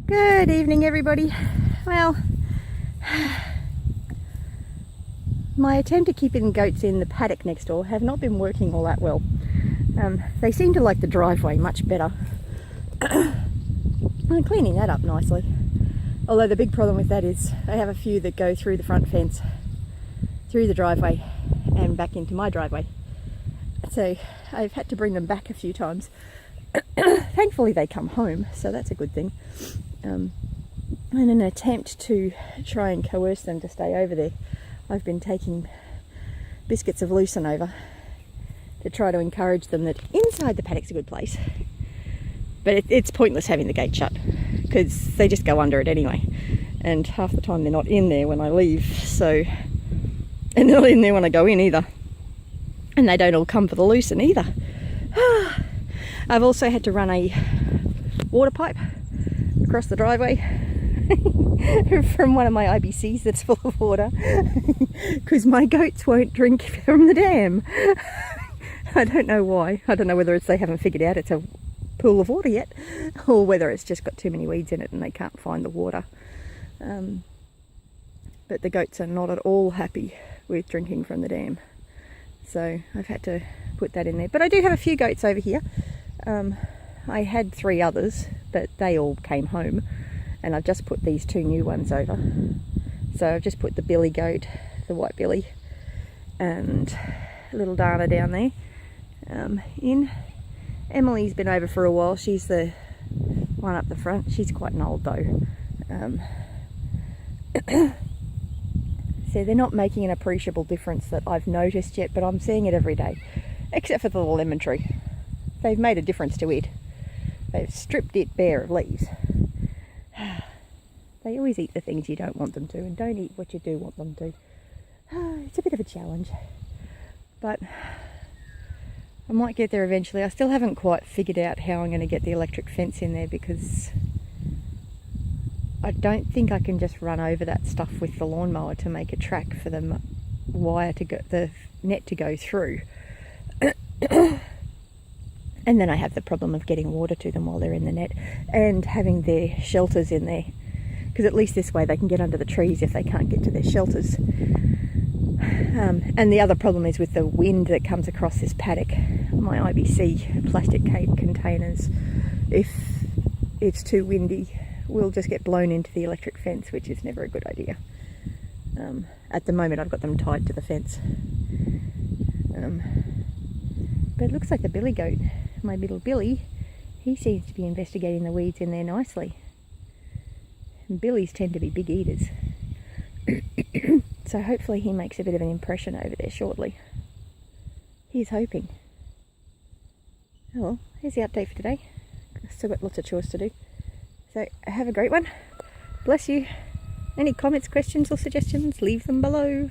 Good evening, everybody. Well, my attempt at keeping goats in the paddock next door have not been working all that well. They seem to like the driveway much better. I'm cleaning that up nicely. Although the big problem with that is I have a few that go through the front fence, through the driveway and back into my driveway. So I've had to bring them back a few times. Thankfully they come home, so that's a good thing. In an attempt to try and coerce them to stay over there, I've been taking biscuits of lucerne over to try to encourage them that inside the paddock's a good place. But it's pointless having the gate shut because they just go under it anyway. And half the time they're not in there when I leave, and they're not in there when I go in either. And they don't all come for the lucerne either. I've also had to run a water pipe across the driveway from one of my IBCs that's full of water because my goats won't drink from the dam. I don't know why. I don't know whether it's they haven't figured out it's a pool of water yet or whether it's just got too many weeds in it and they can't find the water. But the goats are not at all happy with drinking from the dam. So I've had to put that in there. But I do have a few goats over here. I had 3 others, but they all came home. And I've just put these 2 new ones over. So I've just put the billy goat, the white billy, and little Dana down there in. Emily's been over for a while. She's the one up the front. She's quite an old though. So they're not making an appreciable difference that I've noticed yet, but I'm seeing it every day. Except for the lemon tree. They've made a difference to it. They've stripped it bare of leaves. They always eat the things you don't want them to and don't eat what you do want them to. It's a bit of a challenge. But I might get there eventually. I still haven't quite figured out how I'm going to get the electric fence in there because I don't think I can just run over that stuff with the lawnmower to make a track for the wire to go, the net to go through. And then I have the problem of getting water to them while they're in the net and having their shelters in there. Because at least this way they can get under the trees if they can't get to their shelters. And the other problem is with the wind that comes across this paddock. My IBC plastic containers, if it's too windy, will just get blown into the electric fence, which is never a good idea. At the moment I've got them tied to the fence. But it looks like the billy goat, my little Billy, he seems to be investigating the weeds in there nicely. And billies tend to be big eaters. So hopefully he makes a bit of an impression over there shortly. He's hoping. Oh well, here's the update for today. I've still got lots of chores to do. So have a great one. Bless you. Any comments, questions or suggestions, leave them below.